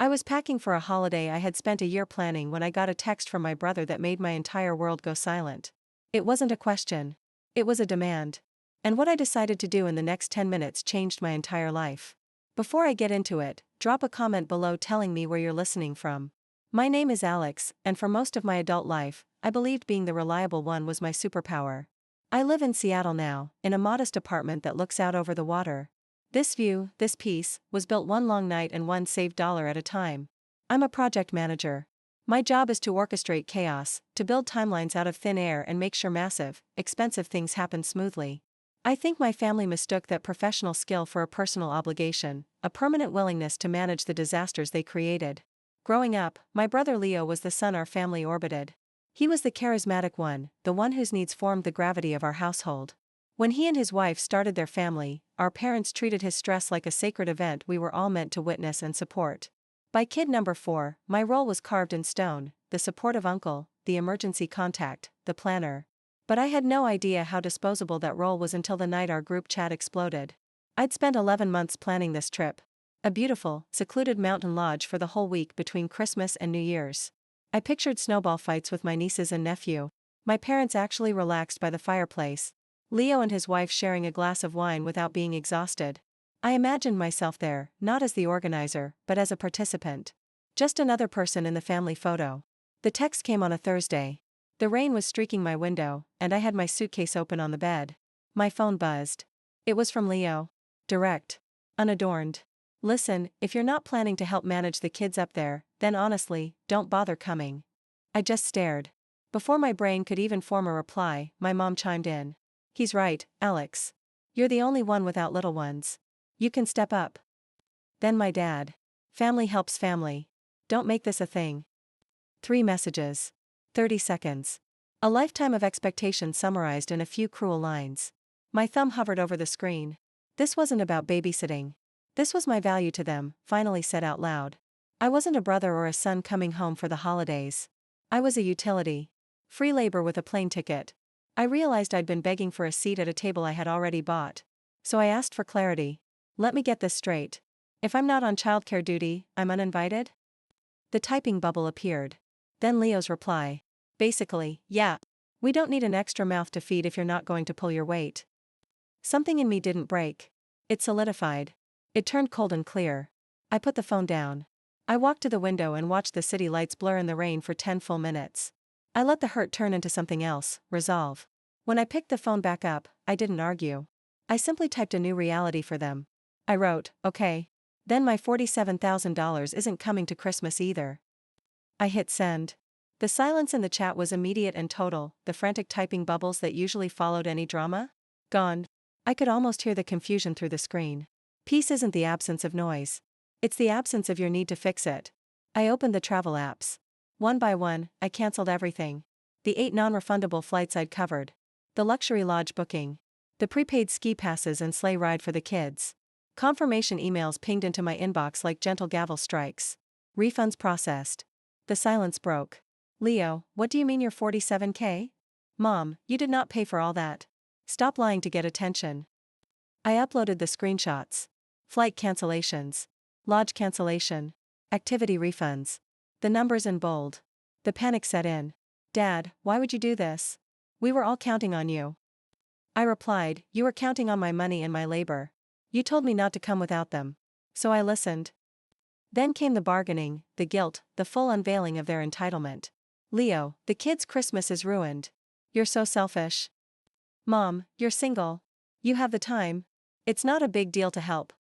I was packing for a holiday I had spent a year planning when I got a text from my brother that made my entire world go silent. It wasn't a question. It was a demand. And what I decided to do in the next 10 minutes changed my entire life. Before I get into it, drop a comment below telling me where you're listening from. My name is Alex, and for most of my adult life, I believed being the reliable one was my superpower. I live in Seattle now, in a modest apartment that looks out over the water. This view, this piece, was built one long night and one saved dollar at a time. I'm a project manager. My job is to orchestrate chaos, to build timelines out of thin air and make sure massive, expensive things happen smoothly. I think my family mistook that professional skill for a personal obligation, a permanent willingness to manage the disasters they created. Growing up, my brother Leo was the sun our family orbited. He was the charismatic one, the one whose needs formed the gravity of our household. When he and his wife started their family, our parents treated his stress like a sacred event we were all meant to witness and support. By kid number 4, my role was carved in stone, the supportive uncle, the emergency contact, the planner. But I had no idea how disposable that role was until the night our group chat exploded. I'd spent 11 months planning this trip. A beautiful, secluded mountain lodge for the whole week between Christmas and New Year's. I pictured snowball fights with my nieces and nephew, my parents actually relaxed by the fireplace, Leo and his wife sharing a glass of wine without being exhausted. I imagined myself there, not as the organizer, but as a participant. Just another person in the family photo. The text came on a Thursday. The rain was streaking my window, and I had my suitcase open on the bed. My phone buzzed. It was from Leo. Direct. Unadorned. Listen, if you're not planning to help manage the kids up there, then honestly, don't bother coming. I just stared. Before my brain could even form a reply, my mom chimed in. He's right, Alex. You're the only one without little ones. You can step up. Then my dad. Family helps family. Don't make this a thing. 3 messages. 30 seconds. A lifetime of expectation summarized in a few cruel lines. My thumb hovered over the screen. This wasn't about babysitting. This was my value to them, finally said out loud. I wasn't a brother or a son coming home for the holidays. I was a utility. Free labor with a plane ticket. I realized I'd been begging for a seat at a table I had already bought. So I asked for clarity. Let me get this straight. If I'm not on childcare duty, I'm uninvited? The typing bubble appeared. Then Leo's reply. Basically, yeah. We don't need an extra mouth to feed if you're not going to pull your weight. Something in me didn't break. It solidified. It turned cold and clear. I put the phone down. I walked to the window and watched the city lights blur in the rain for 10 full minutes. I let the hurt turn into something else, resolve. When I picked the phone back up, I didn't argue. I simply typed a new reality for them. I wrote, okay. Then my $47,000 isn't coming to Christmas either. I hit send. The silence in the chat was immediate and total, the frantic typing bubbles that usually followed any drama? Gone. I could almost hear the confusion through the screen. Peace isn't the absence of noise. It's the absence of your need to fix it. I opened the travel apps. One by one, I canceled everything. The 8 non-refundable flights I'd covered. The luxury lodge booking. The prepaid ski passes and sleigh ride for the kids. Confirmation emails pinged into my inbox like gentle gavel strikes. Refunds processed. The silence broke. Leo, what do you mean you're 47K? Mom, you did not pay for all that. Stop lying to get attention. I uploaded the screenshots. Flight cancellations. Lodge cancellation. Activity refunds. The numbers in bold. The panic set in. Dad, why would you do this? We were all counting on you. I replied, you were counting on my money and my labor. You told me not to come without them. So I listened. Then came the bargaining, the guilt, the full unveiling of their entitlement. Leo, the kids' Christmas is ruined. You're so selfish. Mom, you're single. You have the time. It's not a big deal to help.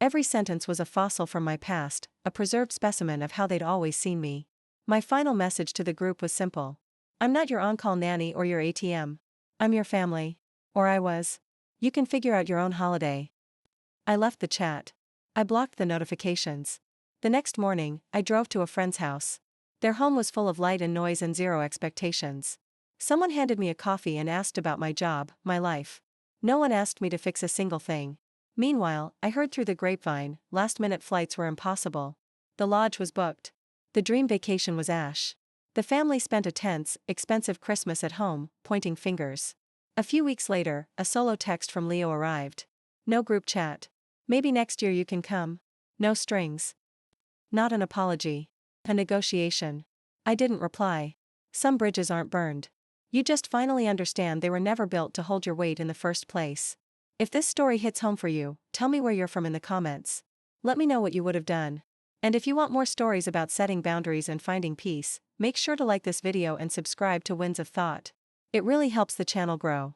Every sentence was a fossil from my past, a preserved specimen of how they'd always seen me. My final message to the group was simple. I'm not your on-call nanny or your ATM. I'm your family. Or I was. You can figure out your own holiday. I left the chat. I blocked the notifications. The next morning, I drove to a friend's house. Their home was full of light and noise and zero expectations. Someone handed me a coffee and asked about my job, my life. No one asked me to fix a single thing. Meanwhile, I heard through the grapevine, last-minute flights were impossible. The lodge was booked. The dream vacation was ash. The family spent a tense, expensive Christmas at home, pointing fingers. A few weeks later, a solo text from Leo arrived. No group chat. Maybe next year you can come. No strings. Not an apology. A negotiation. I didn't reply. Some bridges aren't burned. You just finally understand they were never built to hold your weight in the first place. If this story hits home for you, tell me where you're from in the comments. Let me know what you would have done. And if you want more stories about setting boundaries and finding peace, make sure to like this video and subscribe to Winds of Thought. It really helps the channel grow.